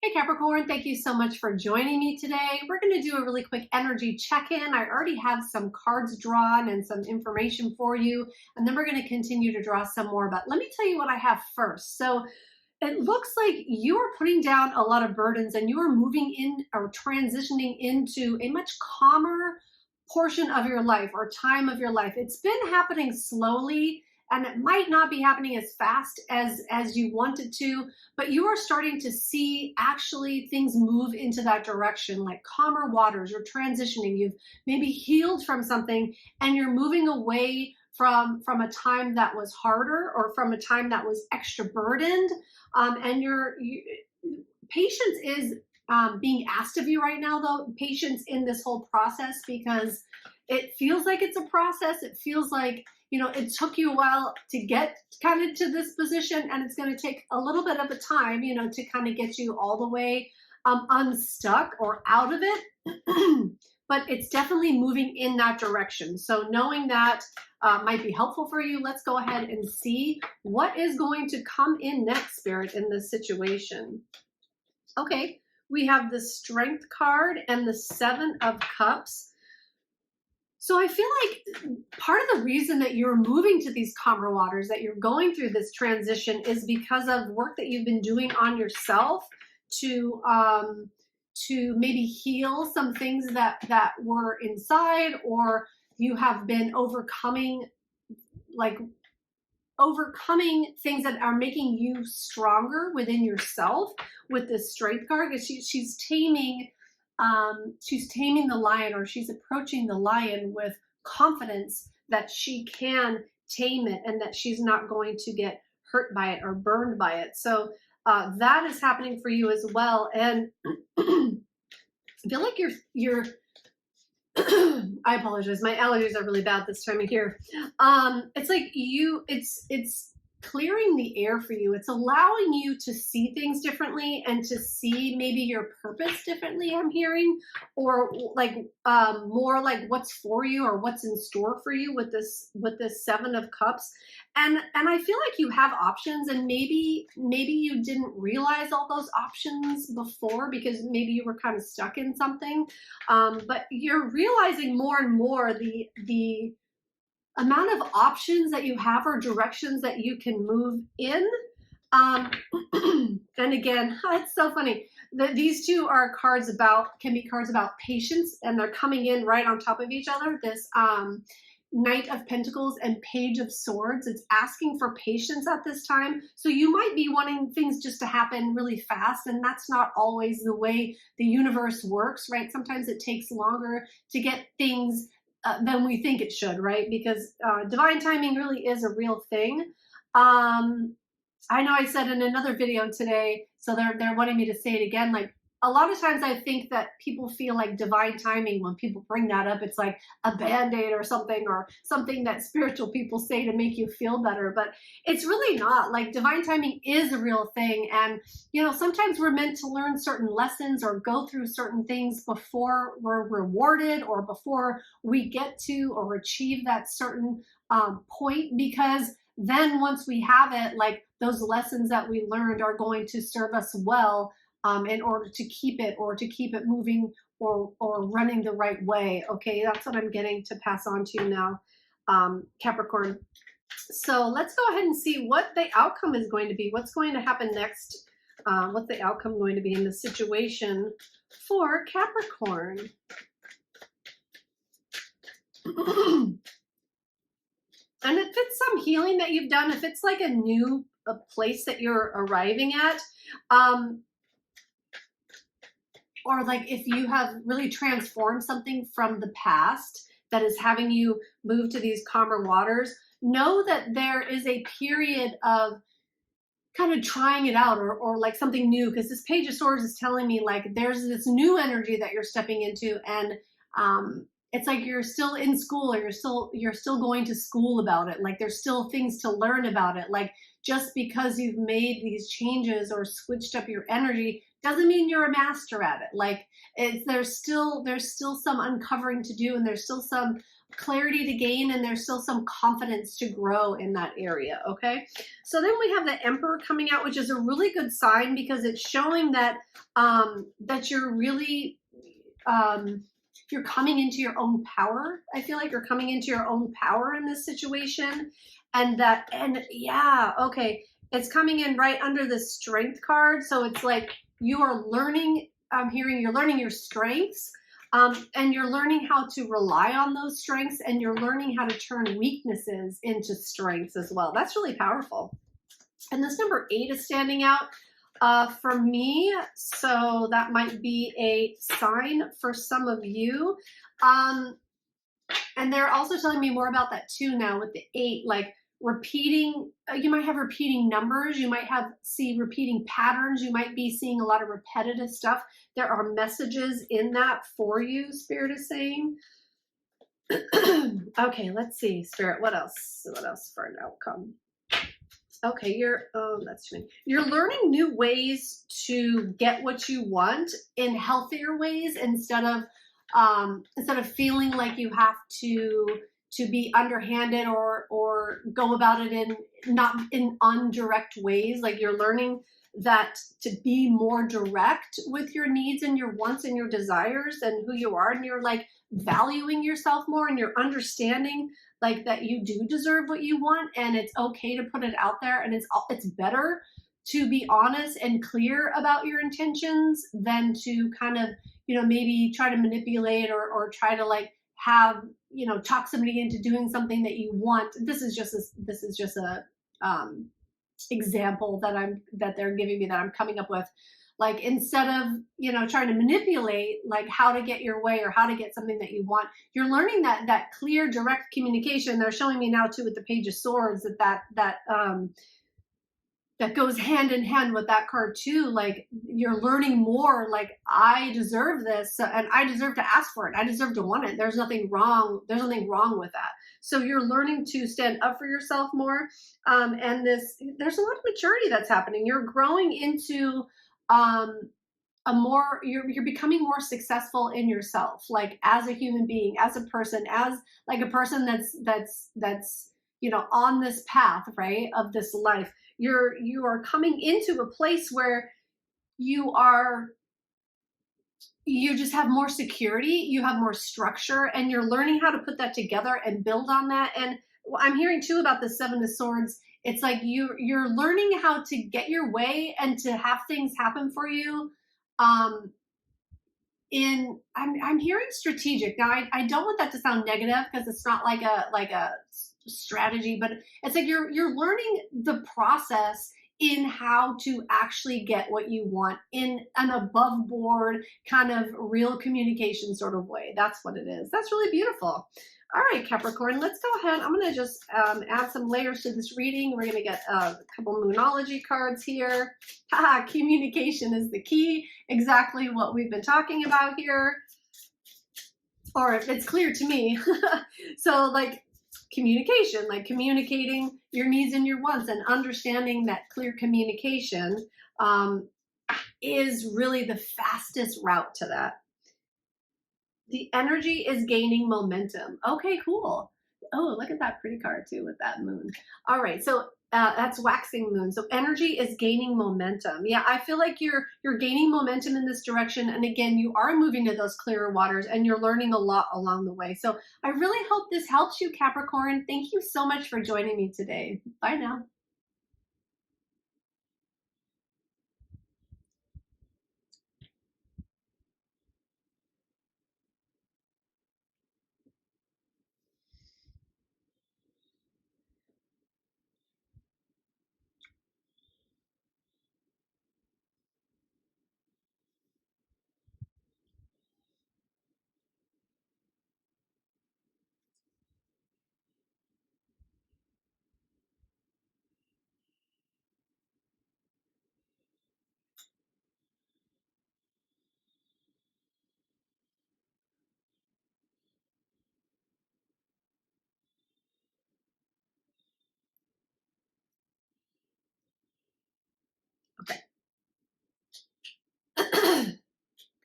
Hey Capricorn, thank you so much for joining me today. We're going to do a really quick energy check-in. I already have some cards drawn and some information for you, and then we're going to continue to draw some more. But let me tell you what I have first. So it looks like you are putting down a lot of burdens and you are moving in or transitioning into a much calmer portion of your life or time of your life. It's been happening slowly and it might not be happening as fast as you want it to, but you are starting to see actually things move into that direction, like calmer waters. You're transitioning. You've maybe healed from something and you're moving away from a time that was harder or from a time that was extra burdened. And patience is being asked of you right now, though. Patience in this whole process, because it feels like it's a process. It feels like, it took you a while to get kind of to this position, and it's going to take a little bit of a time, to kind of get you all the way unstuck or out of it. But it's definitely moving in that direction. So knowing that might be helpful for you. Let's go ahead and see what is going to come in next, Spirit, in this situation. Okay, we have the Strength card and the Seven of Cups. So I feel like part of the reason that you're moving to these calmer waters, that you're going through this transition, is because of work that you've been doing on yourself to maybe heal some things that were inside, or you have been overcoming things that are making you stronger within yourself with this Strength card. She's taming the lion, or she's approaching the lion with confidence that she can tame it and that she's not going to get hurt by it or burned by it. So that is happening for you as well. And I feel like you're I apologize. My allergies are really bad this time of year. It's like it's clearing the air for you. It's allowing you to see things differently and to see maybe your purpose differently, I'm hearing, or more like what's for you or what's in store for you with this Seven of Cups. And I feel like you have options, and maybe you didn't realize all those options before because maybe you were kind of stuck in something. But you're realizing more and more the amount of options that you have or directions that you can move in. And again, it's so funny. These two are can be cards about patience, and they're coming in right on top of each other. This Knight of Pentacles and Page of Swords. It's asking for patience at this time. So you might be wanting things just to happen really fast, and that's not always the way the universe works, right? Sometimes it takes longer to get things than we think it should, right? Because divine timing really is a real thing. I know I said in another video today, so they're wanting me to say it again, like a lot of times I think that people feel like divine timing, when people bring that up, it's like a band-aid or something that spiritual people say to make you feel better. But it's really not. Like, divine timing is a real thing. And, sometimes we're meant to learn certain lessons or go through certain things before we're rewarded or before we get to or achieve that certain point, because then once we have it, like those lessons that we learned are going to serve us well in order to keep it moving or running the right way. Okay, that's what I'm getting to pass on to you now, Capricorn. So let's go ahead and see what the outcome is going to be. What's going to happen next? What's the outcome going to be in the situation for Capricorn? And if it's some healing that you've done, if it's like a place that you're arriving at, or like if you have really transformed something from the past that is having you move to these calmer waters, know that there is a period of kind of trying it out or like something new, because this Page of Swords is telling me like there's this new energy that you're stepping into, and it's like you're still in school, or you're still going to school about it. Like there's still things to learn about it. Like just because you've made these changes or switched up your energy doesn't mean you're a master at it. Like there's still some uncovering to do, and there's still some clarity to gain, and there's still some confidence to grow in that area. Okay, so then we have the Emperor coming out, which is a really good sign because it's showing that that you're really you're coming into your own power. I feel like you're coming into your own power in this situation, and yeah, okay, it's coming in right under the Strength card. So it's like you are learning. I'm hearing you're learning your strengths. And you're learning how to rely on those strengths, and you're learning how to turn weaknesses into strengths as well. That's really powerful. And this number 8 is standing out for me. So that might be a sign for some of you. And they're also telling me more about that too now with the 8, like repeating, you might have repeating numbers, you might see repeating patterns, you might be seeing a lot of repetitive stuff. There are messages in that for you, Spirit is saying. Okay, let's see, Spirit, what else for an outcome? Okay, that's too many. You're learning new ways to get what you want in healthier ways instead of feeling like you have to be underhanded or go about it in not in undirect ways. Like you're learning that to be more direct with your needs and your wants and your desires and who you are, and you're like valuing yourself more, and you're understanding like that you do deserve what you want, and it's okay to put it out there, and it's better to be honest and clear about your intentions than to kind of, maybe try to manipulate or try to like have, talk somebody into doing something that you want. This is just a example that they're giving me that I'm coming up with. Like instead of, trying to manipulate like how to get your way or how to get something that you want, you're learning that clear, direct communication. They're showing me now too with the Page of Swords that goes hand in hand with that card too. Like you're learning more, like I deserve this, and I deserve to ask for it. I deserve to want it. There's nothing wrong with that. So you're learning to stand up for yourself more. And there's a lot of maturity that's happening. You're growing into you're becoming more successful in yourself, like as a human being, as a person, as like a person that's on this path, right, of this life. You are coming into a place where you just have more security, you have more structure, and you're learning how to put that together and build on that. And I'm hearing too about the 7 of Swords. It's like you're learning how to get your way and to have things happen for you. I'm hearing strategic. Now I don't want that to sound negative because it's not like a strategy, but it's like you're learning the process in how to actually get what you want in an above board kind of real communication sort of way. That's what it is. That's really beautiful. All right, Capricorn, let's go ahead. I'm going to just add some layers to this reading. We're going to get a couple Moonology cards here. Communication is the key. Exactly what we've been talking about here. Or if it's clear to me. So like communication, like communicating your needs and your wants, and understanding that clear communication is really the fastest route to that. The energy is gaining momentum. Okay, cool. Oh, look at that pretty card too with that moon. All right, so that's waxing moon. So energy is gaining momentum. Yeah, I feel like you're gaining momentum in this direction. And again, you are moving to those clearer waters, and you're learning a lot along the way. So I really hope this helps you, Capricorn. Thank you so much for joining me today. Bye now.